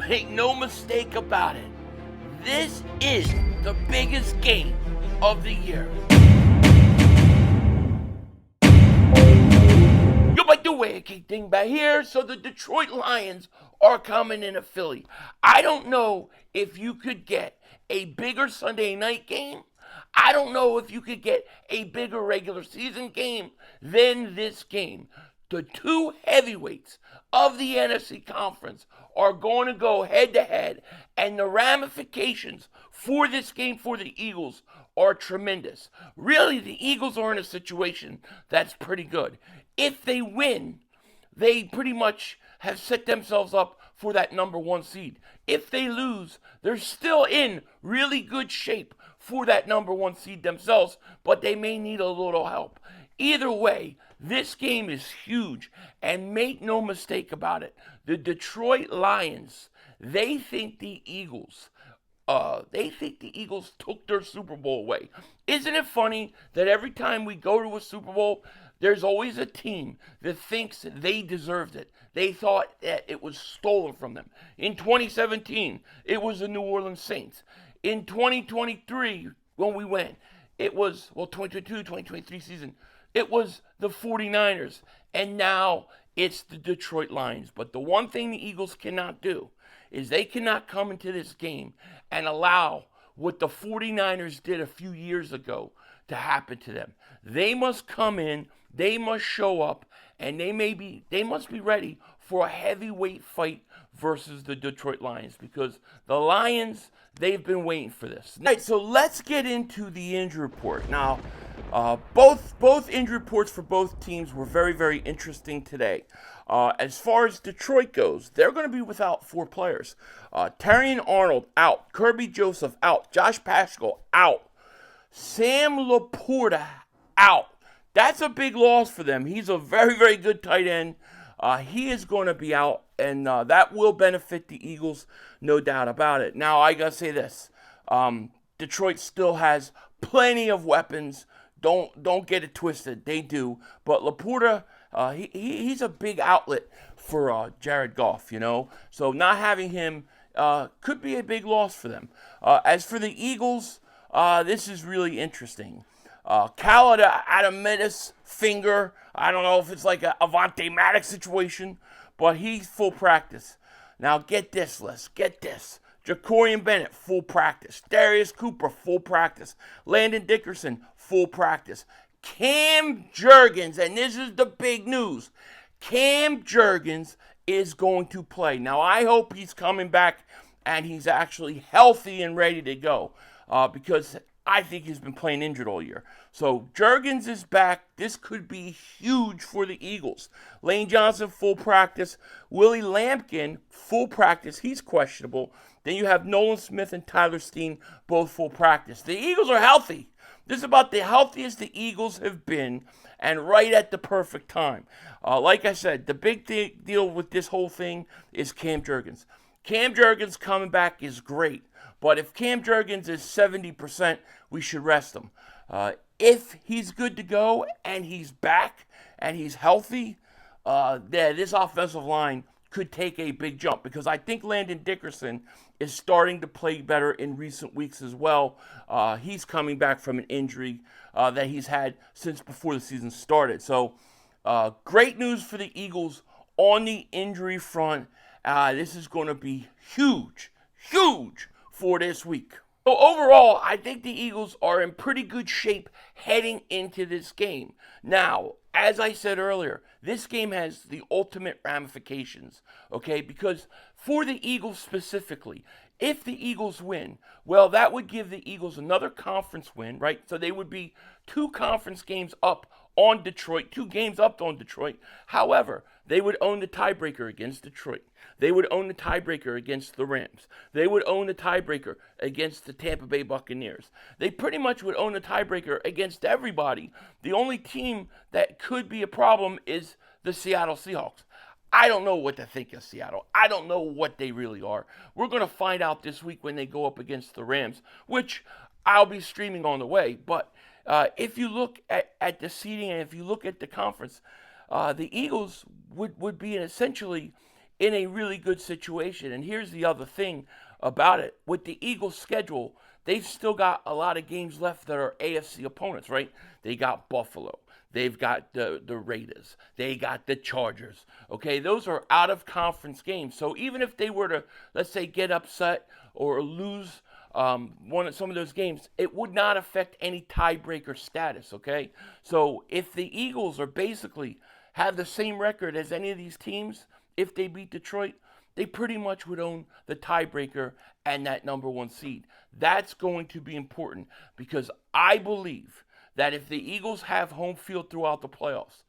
Make no mistake about it. This is the biggest game of the year. Yo, by the way, thing back here. So the Detroit Lions are coming into Philly. I don't know if you could get a bigger Sunday night game. I don't know if you could get a bigger regular season game than this game. The two heavyweights of the NFC Conference are going to go head-to-head, and the ramifications for this game for the Eagles are tremendous. Really, the Eagles are in a situation that's pretty good. If they win, they pretty much have set themselves up for that number one seed. If they lose, they're still in really good shape for that number one seed themselves, but they may need a little help. Either way, this game is huge, and make no mistake about it, the Detroit Lions, they think the Eagles took their Super Bowl away. Isn't it funny that every time we go to a Super Bowl, there's always a team that thinks they deserved it. They thought that it was stolen from them. In 2017, it was the New Orleans Saints. In 2023, when we went, it was, 2022, 2023 season, it was the 49ers. And now it's the Detroit Lions. But the one thing the Eagles cannot do is they cannot come into this game and allow what the 49ers did a few years ago to happen to them. They must come in, they must show up, and they must be ready for a heavyweight fight versus the Detroit Lions, because the Lions, they've been waiting for this. All right, so let's get into the injury report. Now, both injury reports for both teams were very, very interesting today. As far as Detroit goes, they're going to be without 4 players. Terrion Arnold out, Kirby Joseph out, Josh Paschal out, Sam Laporta out. That's a big loss for them. He's a very, very good tight end. He is going to be out, and that will benefit the Eagles, no doubt about it. Now, I got to say this. Detroit still has plenty of weapons. Don't get it twisted. They do. But Laporta, he's a big outlet for Jared Goff, you know. So not having him could be a big loss for them. As for the Eagles, this is really interesting. Khaled Adamitis finger. I don't know if it's like a Avante Maddox situation, but he's full practice. Now get this, Les. Get this. Jacorian Bennett, full practice. Darius Cooper, full practice. Landon Dickerson, full practice. Cam Jurgens, and this is the big news. Cam Jurgens is going to play. Now, I hope he's coming back and he's actually healthy and ready to go, because I think he's been playing injured all year. So Jurgens is back. This could be huge for the Eagles. Lane Johnson, full practice. Willie Lampkin, full practice. He's questionable. Then you have Nolan Smith and Tyler Steen, both full practice. The Eagles are healthy. This is about the healthiest the Eagles have been, and right at the perfect time. Like I said, the big deal with this whole thing is Cam Jurgens. Cam Jurgens coming back is great, but if Cam Jurgens is 70%, we should rest him. If he's good to go and he's back and he's healthy, this offensive line could take a big jump, because I think Landon Dickerson is starting to play better in recent weeks as well. He's coming back from an injury that he's had since before the season started. So great news for the Eagles on the injury front. This is going to be huge for this week. So overall, I think the Eagles are in pretty good shape heading into this game. Now, as I said earlier, this game has the ultimate ramifications, okay? Because for the Eagles specifically, if the Eagles win, well, that would give the Eagles another conference win, right? So they would be 2 conference games up on Detroit, 2 games up on Detroit. However, they would own the tiebreaker against Detroit. They would own the tiebreaker against the Rams. They would own the tiebreaker against the Tampa Bay Buccaneers. They pretty much would own the tiebreaker against everybody. The only team that could be a problem is the Seattle Seahawks. I don't know what to think of Seattle. I don't know what they really are. We're going to find out this week when they go up against the Rams, which I'll be streaming on the way. But if you look at the seeding and if you look at the conference, the Eagles would be essentially in a really good situation. And here's the other thing about it. With the Eagles' schedule, they've still got a lot of games left that are AFC opponents, right? They got Buffalo. They've got the Raiders. They got the Chargers. Okay, those are out-of-conference games. So even if they were to, let's say, get upset or lose some of those games, it would not affect any tiebreaker status, okay? So if the Eagles are basically have the same record as any of these teams, if they beat Detroit, they pretty much would own the tiebreaker and that number one seed. That's going to be important because I believe that if the Eagles have home field throughout the playoffs,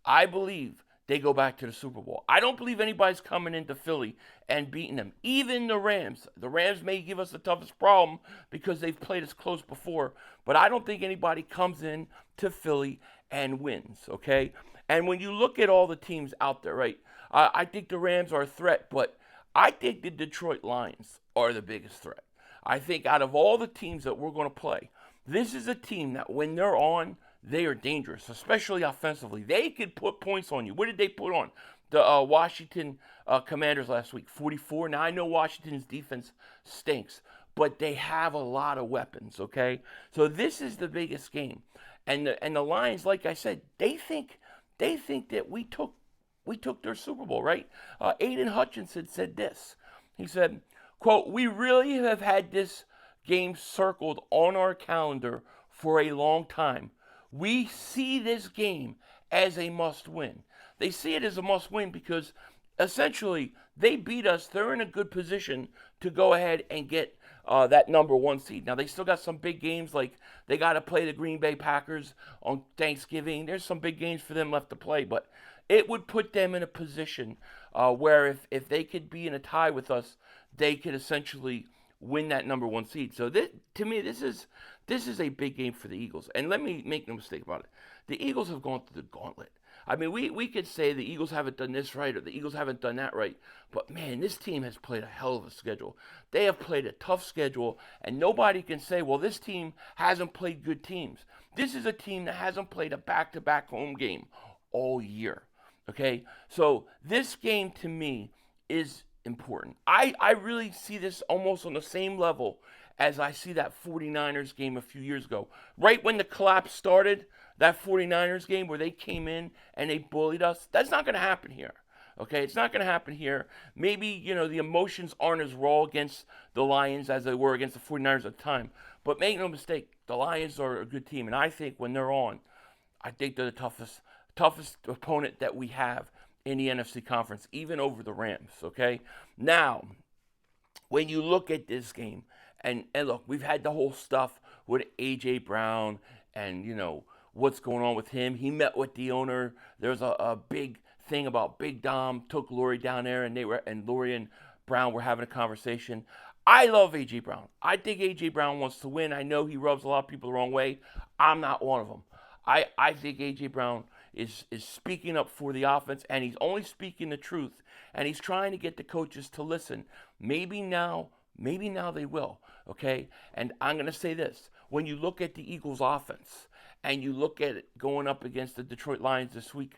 I believe they go back to the Super Bowl. I don't believe anybody's coming into Philly and beating them. Even the Rams. The Rams may give us the toughest problem because they've played us close before, but I don't think anybody comes in to Philly and wins, okay? And when you look at all the teams out there, right, I think the Rams are a threat, but I think the Detroit Lions are the biggest threat. I think out of all the teams that we're going to play, this is a team that when they're on, they are dangerous, especially offensively. They could put points on you. What did they put on the Washington Commanders last week? 44. Now, I know Washington's defense stinks, but they have a lot of weapons, okay? So this is the biggest game. And the Lions, like I said, they think that we took their Super Bowl, right? Aiden Hutchinson said this. He said, quote, "We really have had this game circled on our calendar for a long time. We see this game as a must-win." They see it as a must-win because essentially they beat us. They're in a good position to go ahead and get that number one seed. Now, they still got some big games, like they got to play the Green Bay Packers on Thanksgiving. There's some big games for them left to play, but it would put them in a position where if they could be in a tie with us, they could essentially win that number one seed. So to me, this is a big game for the Eagles. And let me make no mistake about it. The Eagles have gone through the gauntlet. I mean, we could say the Eagles haven't done this right or the Eagles haven't done that right. But, man, this team has played a hell of a schedule. They have played a tough schedule, and nobody can say, well, this team hasn't played good teams. This is a team that hasn't played a back-to-back home game all year, okay? So this game, to me, is important. I really see this almost on the same level as I see that 49ers game a few years ago. Right when the collapse started, that 49ers game where they came in and they bullied us, that's not going to happen here. Okay, it's not going to happen here. Maybe, the emotions aren't as raw against the Lions as they were against the 49ers at the time. But make no mistake, the Lions are a good team. And I think when they're on, I think they're the toughest opponent that we have in the NFC conference, even over the Rams, okay? Now, when you look at this game, and look, we've had the whole stuff with A.J. Brown and, what's going on with him. He met with the owner. There's a big thing about Big Dom took Lori down there, and Lori and Brown were having a conversation. I love A.J. Brown. I think A.J. Brown wants to win. I know he rubs a lot of people the wrong way. I'm not one of them. I think A.J. Brown is speaking up for the offense, and he's only speaking the truth, and he's trying to get the coaches to listen. Maybe now they will, okay? And I'm going to say this. When you look at the Eagles' offense and you look at it going up against the Detroit Lions this week,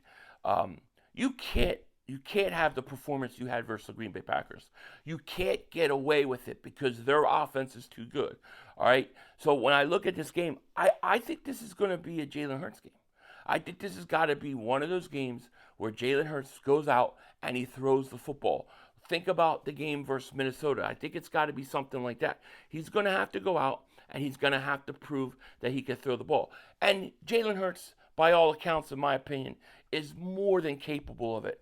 you can't have the performance you had versus the Green Bay Packers. You can't get away with it because their offense is too good, all right? So when I look at this game, I think this is going to be a Jalen Hurts game. I think this has got to be one of those games where Jalen Hurts goes out and he throws the football. Think about the game versus Minnesota. I think it's got to be something like that. He's going to have to go out and he's going to have to prove that he can throw the ball. And Jalen Hurts, by all accounts, in my opinion, is more than capable of it.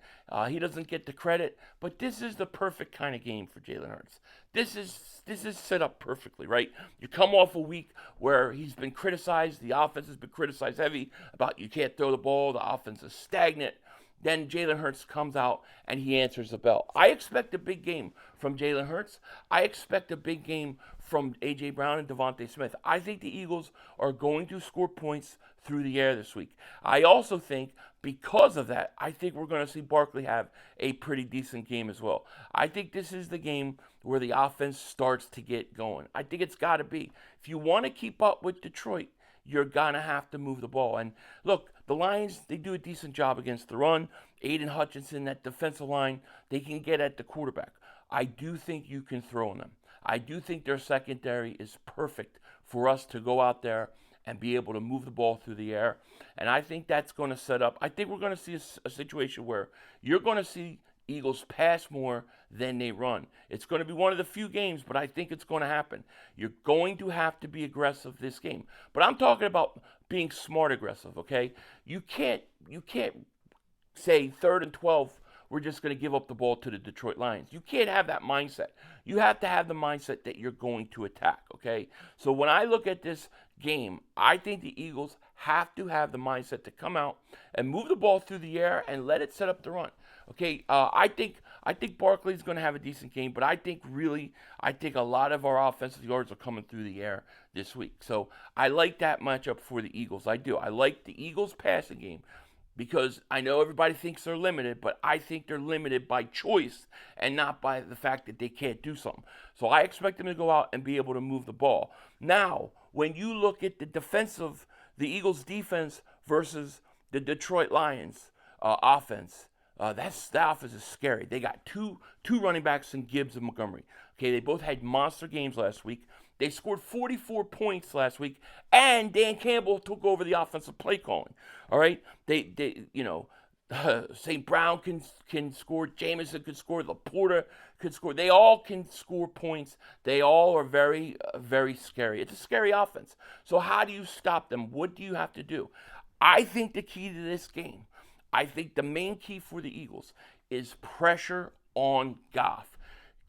He doesn't get the credit, but this is the perfect kind of game for Jalen Hurts. This is set up perfectly, right? You come off a week where he's been criticized, the offense has been criticized heavy about you can't throw the ball, the offense is stagnant. Then Jalen Hurts comes out and he answers the bell. I expect a big game from Jalen Hurts. I expect a big game from A.J. Brown and Devontae Smith. I think the Eagles are going to score points through the air this week. I also think because of that, I think we're going to see Barkley have a pretty decent game as well. I think this is the game where the offense starts to get going. I think it's got to be. If you want to keep up with Detroit, you're going to have to move the ball. And look, the Lions, they do a decent job against the run. Aiden Hutchinson, that defensive line, they can get at the quarterback. I do think you can throw on them. I do think their secondary is perfect for us to go out there and be able to move the ball through the air. And I think that's going to set up. I think we're going to see a situation where you're going to see Eagles pass more than they run. It's going to be one of the few games, but I think it's going to happen. You're going to have to be aggressive this game. But I'm talking about being smart aggressive, okay? You can't say 3rd and 12, we're just going to give up the ball to the Detroit Lions. You can't have that mindset. You have to have the mindset that you're going to attack, okay? So when I look at this game, I think the Eagles have to have the mindset to come out and move the ball through the air and let it set up the run. Okay, I think Barkley's going to have a decent game, but I think a lot of our offensive yards are coming through the air this week. So I like that matchup for the Eagles. I do. I like the Eagles passing game because I know everybody thinks they're limited, but I think they're limited by choice and not by the fact that they can't do something. So I expect them to go out and be able to move the ball. Now, when you look at the Eagles defense versus the Detroit Lions offense, that offense is scary. They got two running backs in Gibbs and Montgomery. Okay, they both had monster games last week. They scored 44 points last week, and Dan Campbell took over the offensive play calling. All right, St. Brown can score, Jameson could score, Laporta could score. They all can score points. They all are very, very scary. It's a scary offense. So how do you stop them? What do you have to do? I think the key to this game, I think the main key for the Eagles is pressure on Goff.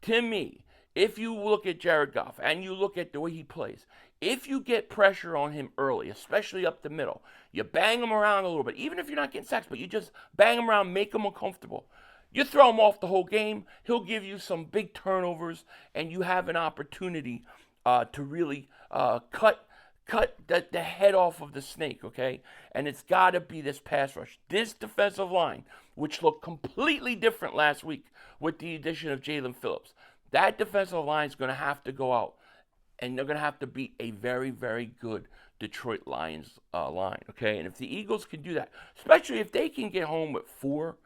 To me, if you look at Jared Goff and you look at the way he plays, if you get pressure on him early, especially up the middle, you bang him around a little bit, even if you're not getting sacks, but you just bang him around, make him uncomfortable. You throw him off the whole game, he'll give you some big turnovers, and you have an opportunity to really cut the head off of the snake, okay? And it's got to be this pass rush. This defensive line, which looked completely different last week with the addition of Jalen Phillips, that defensive line is going to have to go out, and they're going to have to beat a very, very good Detroit Lions line, okay? And if the Eagles can do that, especially if they can get home with 4,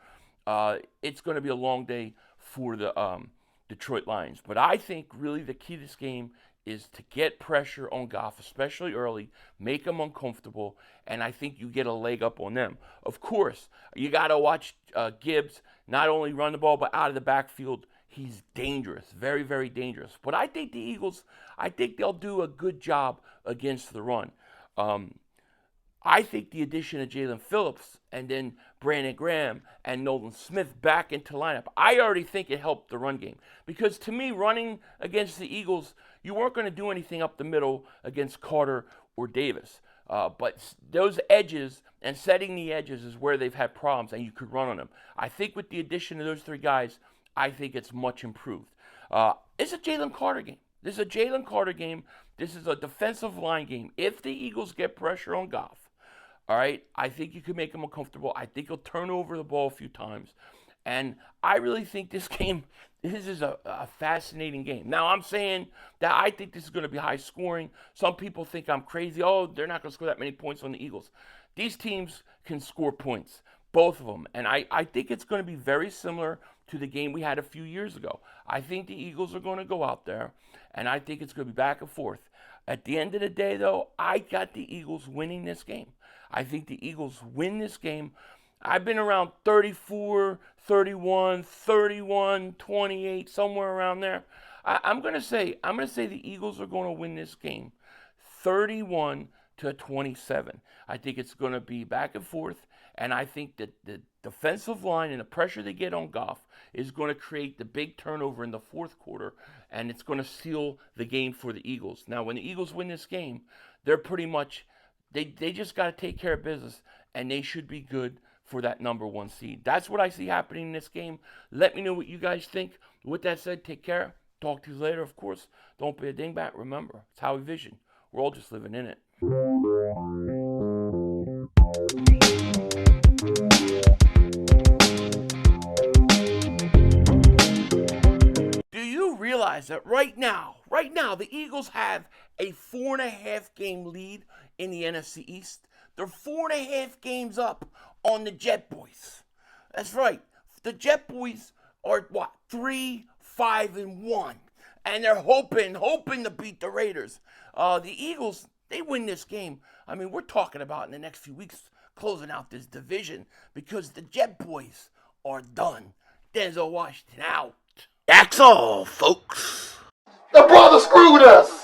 it's going to be a long day for the Detroit Lions. But I think really the key to this game is to get pressure on Goff, especially early, make them uncomfortable, and I think you get a leg up on them. Of course, you got to watch Gibbs not only run the ball, but out of the backfield. He's dangerous, very, very dangerous. But I think the Eagles, I think they'll do a good job against the run. I think the addition of Jalen Phillips and then Brandon Graham and Nolan Smith back into lineup, I already think it helped the run game. Because to me, running against the Eagles, you weren't going to do anything up the middle against Carter or Davis. But those edges and setting the edges is where they've had problems, and you could run on them. I think with the addition of those 3 guys, I think it's much improved. It's a Jalen Carter game. This is a Jalen Carter game. This is a defensive line game. If the Eagles get pressure on Goff, all right, I think you can make him uncomfortable. I think he'll turn over the ball a few times. And I really think this is a fascinating game. Now, I'm saying that I think this is going to be high scoring. Some people think I'm crazy. Oh, they're not going to score that many points on the Eagles. These teams can score points, both of them. And I think it's going to be very similar to the game we had a few years ago. I think the Eagles are going to go out there, and I think it's going to be back and forth. At the end of the day, though, I got the Eagles winning this game. I think the Eagles win this game. I've been around 34, 31, 31, 28, somewhere around there. I'm going to say the Eagles are going to win this game 31-27. I think it's going to be back and forth, and I think that the defensive line and the pressure they get on Goff is going to create the big turnover in the fourth quarter, and it's going to seal the game for the Eagles. Now, when the Eagles win this game, they're pretty much they just got to take care of business, and they should be good for that number 1 seed. That's what I see happening in this game. Let me know what you guys think. With that said, take care. Talk to you later, of course. Don't be a dingbat. Remember, it's Howie Vision. We're all just living in it. Do you realize that right now, the Eagles have a 4.5 game lead in the NFC East? They're 4.5 games up on the Jet Boys. That's right. The Jet Boys are what, 3-5-1, and they're hoping to beat the Raiders. The Eagles, they win this game. I mean, we're talking about in the next few weeks closing out this division because the Jet Boys are done. Denzel Washington out. That's all, folks. The brother screwed us.